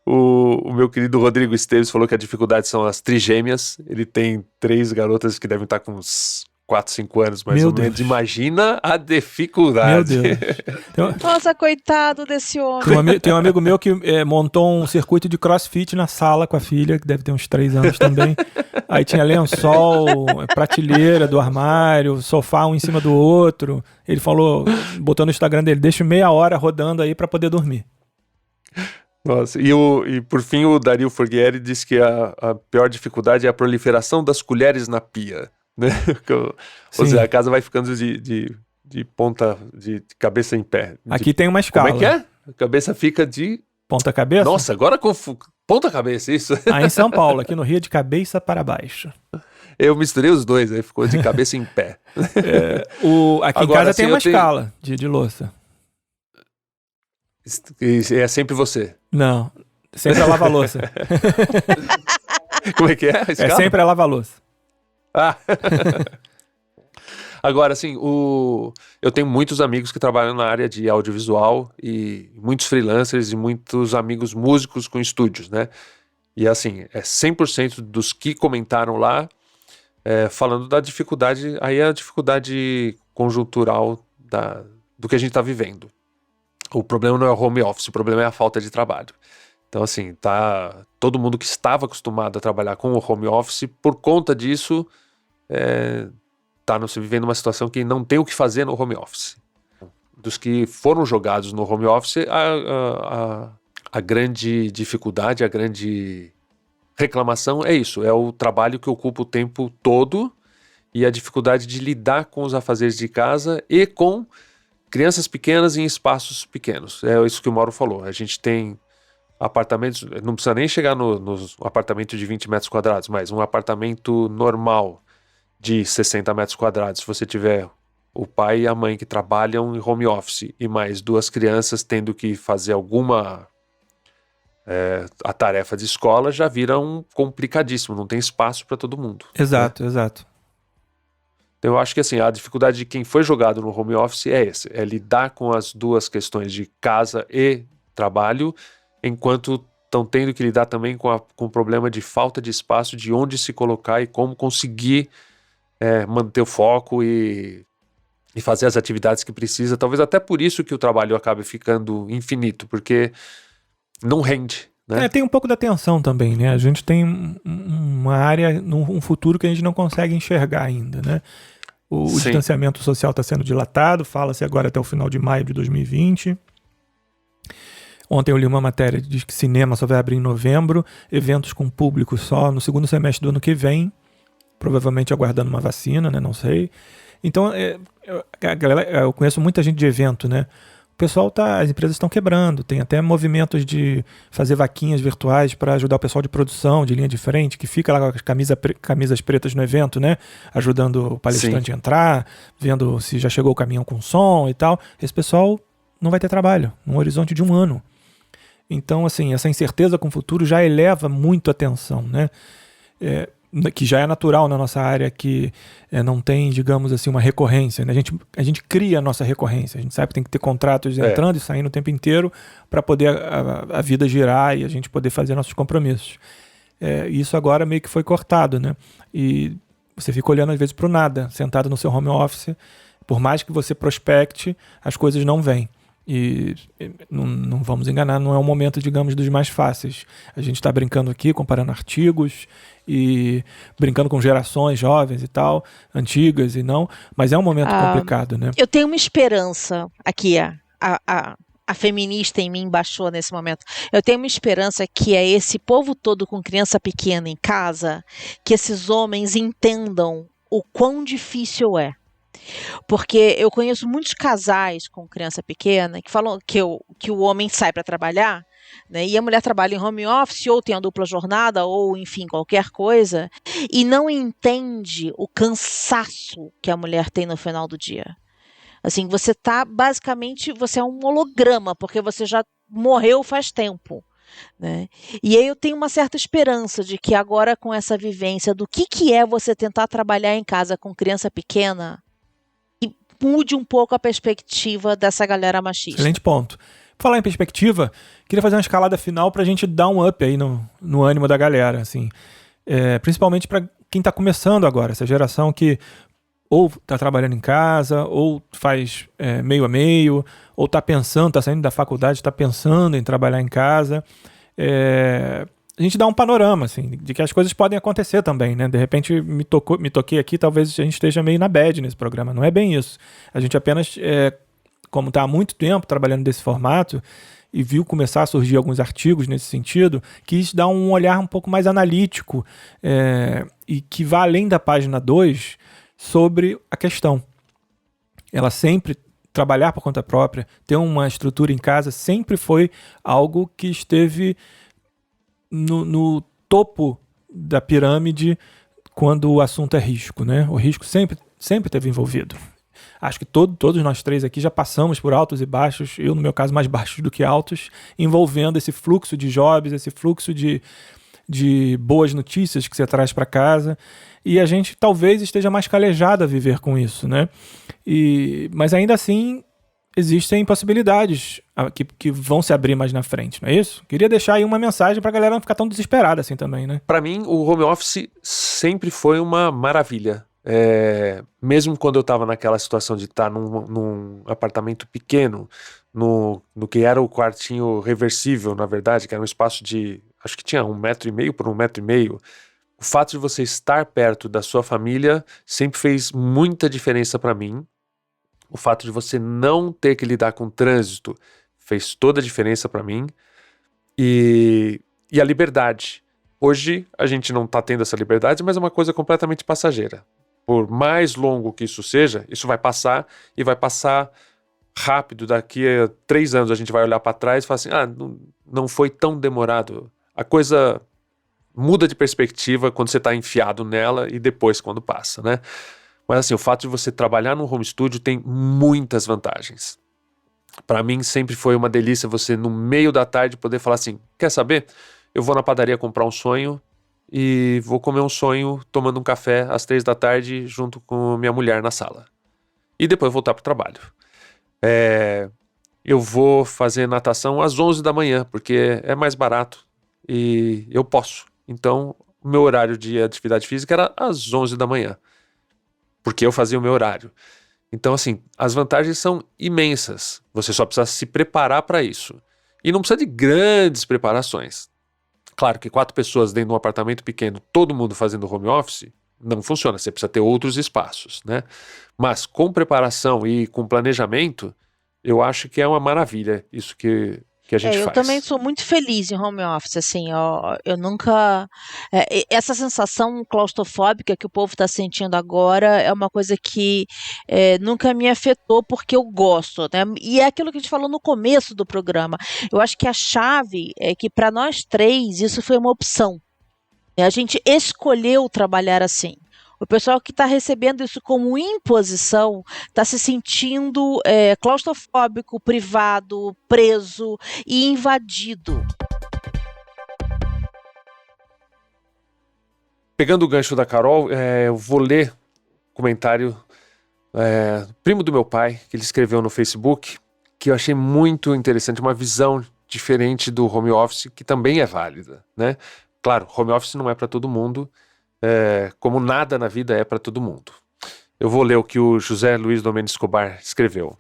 O meu querido Rodrigo Esteves falou que a dificuldade são as trigêmeas. Ele tem 3 garotas que devem estar com uns 4, 5 anos, mais ou menos. Imagina a dificuldade. Meu Deus. Nossa, coitado desse homem. Tem um amigo meu que montou um circuito de crossfit na sala com a filha, que deve ter uns 3 anos também. Aí tinha lençol, prateleira do armário, sofá um em cima do outro. Ele falou, botou no Instagram dele, deixa meia hora rodando aí pra poder dormir. Nossa, e por fim o Dario Forghieri disse que a pior dificuldade é a proliferação das colheres na pia. Né? Ou seja, a casa vai ficando de ponta, de cabeça em pé. Aqui tem uma escala. Como é que é? A cabeça fica de... Ponta-cabeça? Nossa, agora ponta-cabeça, isso? Em São Paulo, aqui no Rio, de cabeça para baixo. Eu misturei os dois, aí ficou de cabeça em pé. Aqui agora, em casa tem uma escala de louça. É sempre você? Não, sempre a lava-louça. Como é que é a escala? É sempre a lava-louça. Agora, assim, eu tenho muitos amigos que trabalham na área de audiovisual e muitos freelancers e muitos amigos músicos com estúdios, né? E assim, 100% dos que comentaram lá falando da dificuldade, aí é a dificuldade conjuntural do que a gente está vivendo. O problema não é o home office, o problema é a falta de trabalho. Então, assim, todo mundo que estava acostumado a trabalhar com o home office, por conta disso, está vivendo uma situação que não tem o que fazer no home office. dos que foram jogados no home office, a grande dificuldade, a grande reclamação é isso, é o trabalho que ocupa o tempo todo e a dificuldade de lidar com os afazeres de casa e com crianças pequenas em espaços pequenos. É isso que o Mauro falou. A gente tem apartamentos, não precisa nem chegar no apartamento de 20 metros quadrados, mas um apartamento normal de 60 metros quadrados, se você tiver o pai e a mãe que trabalham em home office e mais 2 crianças tendo que fazer a tarefa de escola, já vira um complicadíssimo, não tem espaço para todo mundo. Exato. Então eu acho que assim, a dificuldade de quem foi jogado no home office é lidar com as 2 questões de casa e trabalho, enquanto estão tendo que lidar também com o problema de falta de espaço, de onde se colocar e como conseguir manter o foco e fazer as atividades que precisa. Talvez até por isso que o trabalho acabe ficando infinito, porque não rende, né? Tem um pouco da tensão também, né? A gente tem uma área, um futuro que a gente não consegue enxergar ainda, né? O distanciamento social está sendo dilatado, fala-se agora até o final de maio de 2020. Ontem eu li uma matéria que diz que cinema só vai abrir em novembro, eventos com público só no segundo semestre do ano que vem, provavelmente aguardando uma vacina, né? Não sei. Então, eu conheço muita gente de evento, né? O pessoal as empresas estão quebrando, tem até movimentos de fazer vaquinhas virtuais para ajudar o pessoal de produção, de linha de frente, que fica lá com as camisas pretas no evento, né? Ajudando o palestrante a entrar, vendo se já chegou o caminhão com som e tal. Esse pessoal não vai ter trabalho, num horizonte de 1 ano. Então, assim, essa incerteza com o futuro já eleva muito a tensão, né? Que já é natural na nossa área, que não tem, digamos assim, uma recorrência, né? A gente cria a nossa recorrência, a gente sabe que tem que ter contratos entrando e saindo o tempo inteiro para poder a vida girar e a gente poder fazer nossos compromissos. Isso agora meio que foi cortado, né? E você fica olhando às vezes para o nada, sentado no seu home office, por mais que você prospecte, as coisas não vêm. E não vamos enganar, não é um momento, digamos, dos mais fáceis. A gente está brincando aqui, comparando artigos e brincando com gerações jovens e tal, antigas e não, mas é um momento complicado, né? Eu tenho uma esperança aqui, a feminista em mim baixou nesse momento. Eu tenho uma esperança que é esse povo todo com criança pequena em casa, que esses homens entendam o quão difícil é. Porque eu conheço muitos casais com criança pequena que falam que o homem sai para trabalhar, né, e a mulher trabalha em home office ou tem a dupla jornada ou, enfim, qualquer coisa, e não entende o cansaço que a mulher tem no final do dia. Assim, basicamente, você é um holograma, porque você já morreu faz tempo. Né? E aí eu tenho uma certa esperança de que agora, com essa vivência do que é você tentar trabalhar em casa com criança pequena, mude um pouco a perspectiva dessa galera machista. Excelente ponto. Por falar em perspectiva, queria fazer uma escalada final para a gente dar um up aí no ânimo da galera, assim. Principalmente para quem está começando agora, essa geração que ou está trabalhando em casa, ou faz meio a meio, ou está pensando, está saindo da faculdade, está pensando em trabalhar em casa. A gente dá um panorama, assim, de que as coisas podem acontecer também, né? De repente me toquei aqui, talvez a gente esteja meio na bad nesse programa. Não é bem isso. A gente apenas, como está há muito tempo trabalhando desse formato e viu começar a surgir alguns artigos nesse sentido, quis dar um olhar um pouco mais analítico e que vá além da página 2 sobre a questão. Ela sempre, trabalhar por conta própria, ter uma estrutura em casa, sempre foi algo que esteve no topo da pirâmide quando o assunto é risco, né? O risco sempre esteve envolvido. Acho que todos nós três aqui já passamos por altos e baixos, eu no meu caso mais baixos do que altos, envolvendo esse fluxo de jobs, esse fluxo de boas notícias que você traz para casa, e a gente talvez esteja mais calejado a viver com isso, né? Mas ainda assim existem possibilidades que vão se abrir mais na frente, não é isso? Queria deixar aí uma mensagem pra galera não ficar tão desesperada assim também, né? Pra mim, o home office sempre foi uma maravilha. Mesmo quando eu tava naquela situação de estar num apartamento pequeno, no que era o quartinho reversível, na verdade, que era um espaço de, acho que tinha 1,5 m por 1,5 m, o fato de você estar perto da sua família sempre fez muita diferença pra mim. O fato de você não ter que lidar com trânsito fez toda a diferença para mim. E a liberdade. Hoje a gente não está tendo essa liberdade, mas é uma coisa completamente passageira. Por mais longo que isso seja, isso vai passar e vai passar rápido. Daqui a 3 anos a gente vai olhar para trás e falar assim, não foi tão demorado. A coisa muda de perspectiva quando você está enfiado nela e depois quando passa, né? Mas assim, o fato de você trabalhar no home studio tem muitas vantagens. Para mim sempre foi uma delícia você no meio da tarde poder falar assim, quer saber? Eu vou na padaria comprar um sonho e vou comer um sonho tomando um café às 3 da tarde junto com minha mulher na sala. E depois voltar para o trabalho. Eu vou fazer natação às 11 da manhã, porque é mais barato e eu posso. Então, o meu horário de atividade física era às 11 da manhã, porque eu fazia o meu horário. Então, assim, as vantagens são imensas. Você só precisa se preparar para isso. E não precisa de grandes preparações. Claro que 4 pessoas dentro de um apartamento pequeno, todo mundo fazendo home office, não funciona. Você precisa ter outros espaços, né? Mas com preparação e com planejamento, eu acho que é uma maravilha isso que a gente Eu faz. também sou muito feliz em home office, assim, eu nunca... essa sensação claustrofóbica que o povo está sentindo agora é uma coisa que nunca me afetou porque eu gosto, né? E é aquilo que a gente falou no começo do programa. Eu acho que a chave é que para nós 3 isso foi uma opção. A gente escolheu trabalhar assim. O pessoal que está recebendo isso como imposição está se sentindo claustrofóbico, privado, preso e invadido. Pegando o gancho da Carol, eu vou ler o comentário do primo do meu pai, que ele escreveu no Facebook, que eu achei muito interessante, uma visão diferente do home office, que também é válida, né? Claro, home office não é para todo mundo, como nada na vida é para todo mundo. Eu vou ler o que o José Luiz Domênio Escobar escreveu,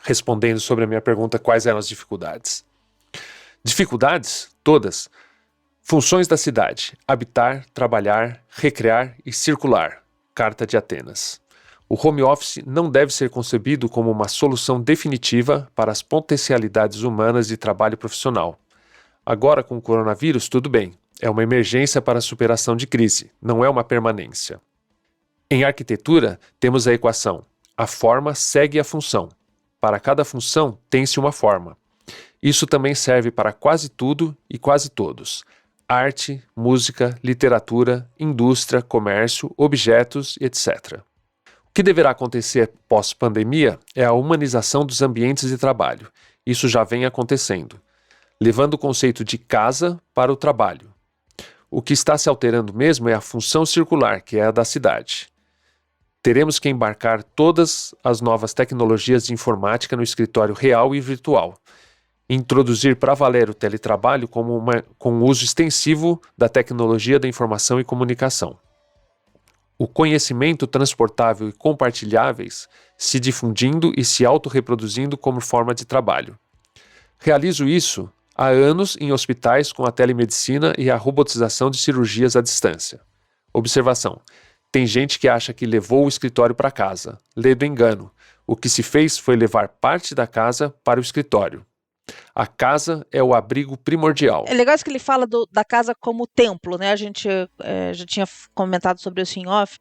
respondendo sobre a minha pergunta quais eram as dificuldades. Dificuldades? Todas. Funções da cidade: habitar, trabalhar, recrear e circular. Carta de Atenas. O home office não deve ser concebido como uma solução definitiva para as potencialidades humanas de trabalho profissional. Agora, com o coronavírus, tudo bem. É uma emergência para a superação de crise, não é uma permanência. Em arquitetura, temos a equação: a forma segue a função. Para cada função, tem-se uma forma. Isso também serve para quase tudo e quase todos: arte, música, literatura, indústria, comércio, objetos, etc. O que deverá acontecer pós-pandemia é a humanização dos ambientes de trabalho. Isso já vem acontecendo, levando o conceito de casa para o trabalho. O que está se alterando mesmo é a função circular, que é a da cidade. Teremos que embarcar todas as novas tecnologias de informática no escritório real e virtual. Introduzir para valer o teletrabalho com o uso extensivo da tecnologia da informação e comunicação. O conhecimento transportável e compartilháveis se difundindo e se autorreproduzindo como forma de trabalho. Realizo isso há anos em hospitais com a telemedicina e a robotização de cirurgias à distância. Observação: tem gente que acha que levou o escritório para casa. Lê do engano. O que se fez foi levar parte da casa para o escritório. A casa é o abrigo primordial. É legal isso que ele fala da casa como templo, né? A gente já tinha comentado sobre isso em off.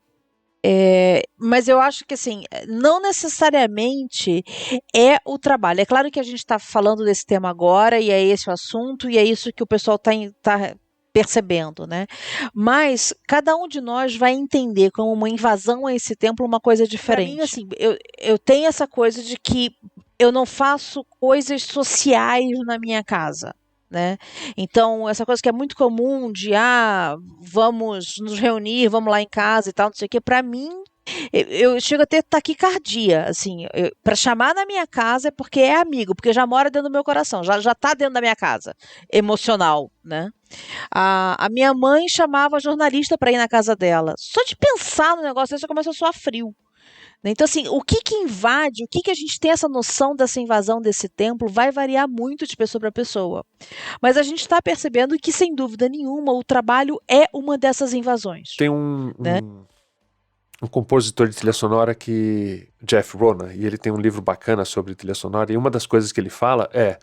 Mas eu acho que, assim, não necessariamente é o trabalho. É claro que a gente está falando desse tema agora, e é esse o assunto, e é isso que o pessoal está percebendo, né? Mas cada um de nós vai entender como uma invasão a esse templo uma coisa diferente. Pra mim, assim, eu tenho essa coisa de que eu não faço coisas sociais na minha casa, né? Então, essa coisa que é muito comum de vamos nos reunir, vamos lá em casa e tal, não sei o quê, para mim, eu chego a ter taquicardia, assim, para chamar na minha casa é porque é amigo, porque já mora dentro do meu coração, já tá dentro da minha casa, emocional, né? A minha mãe chamava jornalista para ir na casa dela. Só de pensar no negócio, você começa a suar frio. Então, assim, o que invade, o que a gente tem essa noção dessa invasão desse templo vai variar muito de pessoa para pessoa. Mas a gente está percebendo que, sem dúvida nenhuma, o trabalho é uma dessas invasões. Tem um compositor de trilha sonora Jeff Rona, e ele tem um livro bacana sobre trilha sonora, e uma das coisas que ele fala é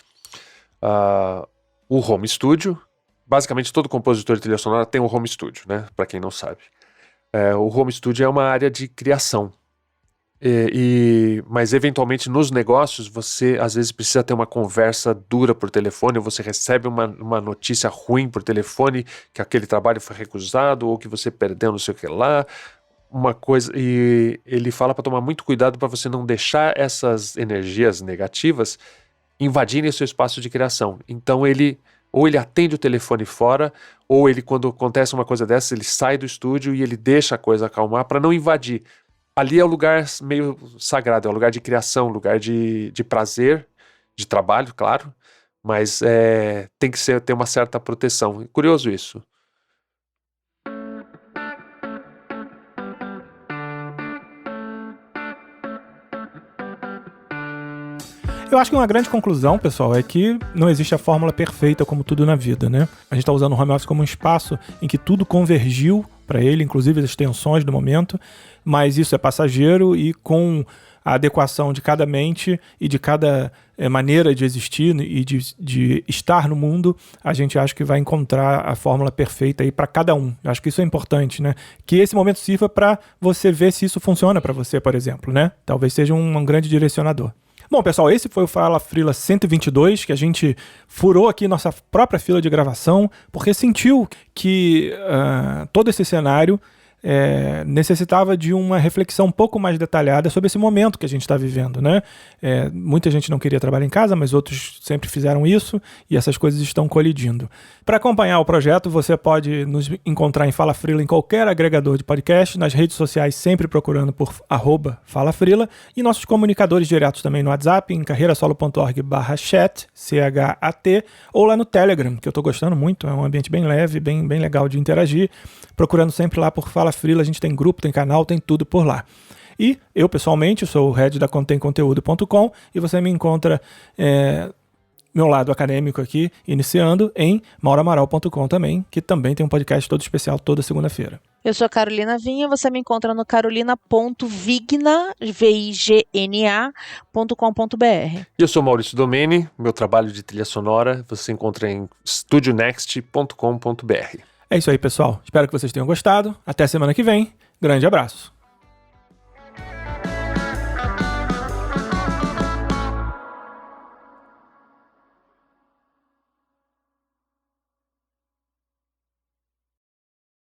o home studio. Basicamente todo compositor de trilha sonora tem um home studio, né? Para quem não sabe. O home studio é uma área de criação. Mas eventualmente nos negócios você às vezes precisa ter uma conversa dura por telefone, ou você recebe uma notícia ruim por telefone, que aquele trabalho foi recusado, ou que você perdeu não sei o que lá, uma coisa, e ele fala para tomar muito cuidado para você não deixar essas energias negativas invadirem o seu espaço de criação. Então ou ele atende o telefone fora, ou ele, quando acontece uma coisa dessa, ele sai do estúdio e ele deixa a coisa acalmar para não invadir. Ali é o lugar meio sagrado, é o lugar de criação, lugar de prazer, de trabalho, claro, mas tem que ter uma certa proteção. É curioso isso. Eu acho que uma grande conclusão, pessoal, é que não existe a fórmula perfeita como tudo na vida, né? A gente está usando o home office como um espaço em que tudo convergiu para ele, inclusive as tensões do momento, mas isso é passageiro e com a adequação de cada mente e de cada maneira de existir e de estar no mundo, a gente acha que vai encontrar a fórmula perfeita aí para cada um. Eu acho que isso é importante, né? Que esse momento sirva para você ver se isso funciona para você, por exemplo, né? Talvez seja um grande direcionador. Bom, pessoal, esse foi o Fala Frila 122, que a gente furou aqui nossa própria fila de gravação, porque sentiu que todo esse cenário necessitava de uma reflexão um pouco mais detalhada sobre esse momento que a gente está vivendo, né? Muita gente não queria trabalhar em casa, mas outros sempre fizeram isso e essas coisas estão colidindo. Para acompanhar o projeto, você pode nos encontrar em Fala Frila em qualquer agregador de podcast, nas redes sociais sempre procurando por @FalaFrila e nossos comunicadores diretos também no WhatsApp, em carreirasolo.org/chat, CHAT, ou lá no Telegram, que eu estou gostando muito, é um ambiente bem leve, bem legal de interagir, procurando sempre lá por Fala Frila, a gente tem grupo, tem canal, tem tudo por lá. E eu, pessoalmente, sou o head da contemconteúdo.com e você me encontra meu lado acadêmico aqui, iniciando em mauramaral.com também, que também tem um podcast todo especial toda segunda-feira. Eu sou a Carolina Vinha, você me encontra no carolina.vigna, vigna.com.br. E eu sou Maurício Domeni, meu trabalho de trilha sonora você encontra em studionext.com.br. É isso aí, pessoal. Espero que vocês tenham gostado. Até semana que vem. Grande abraço.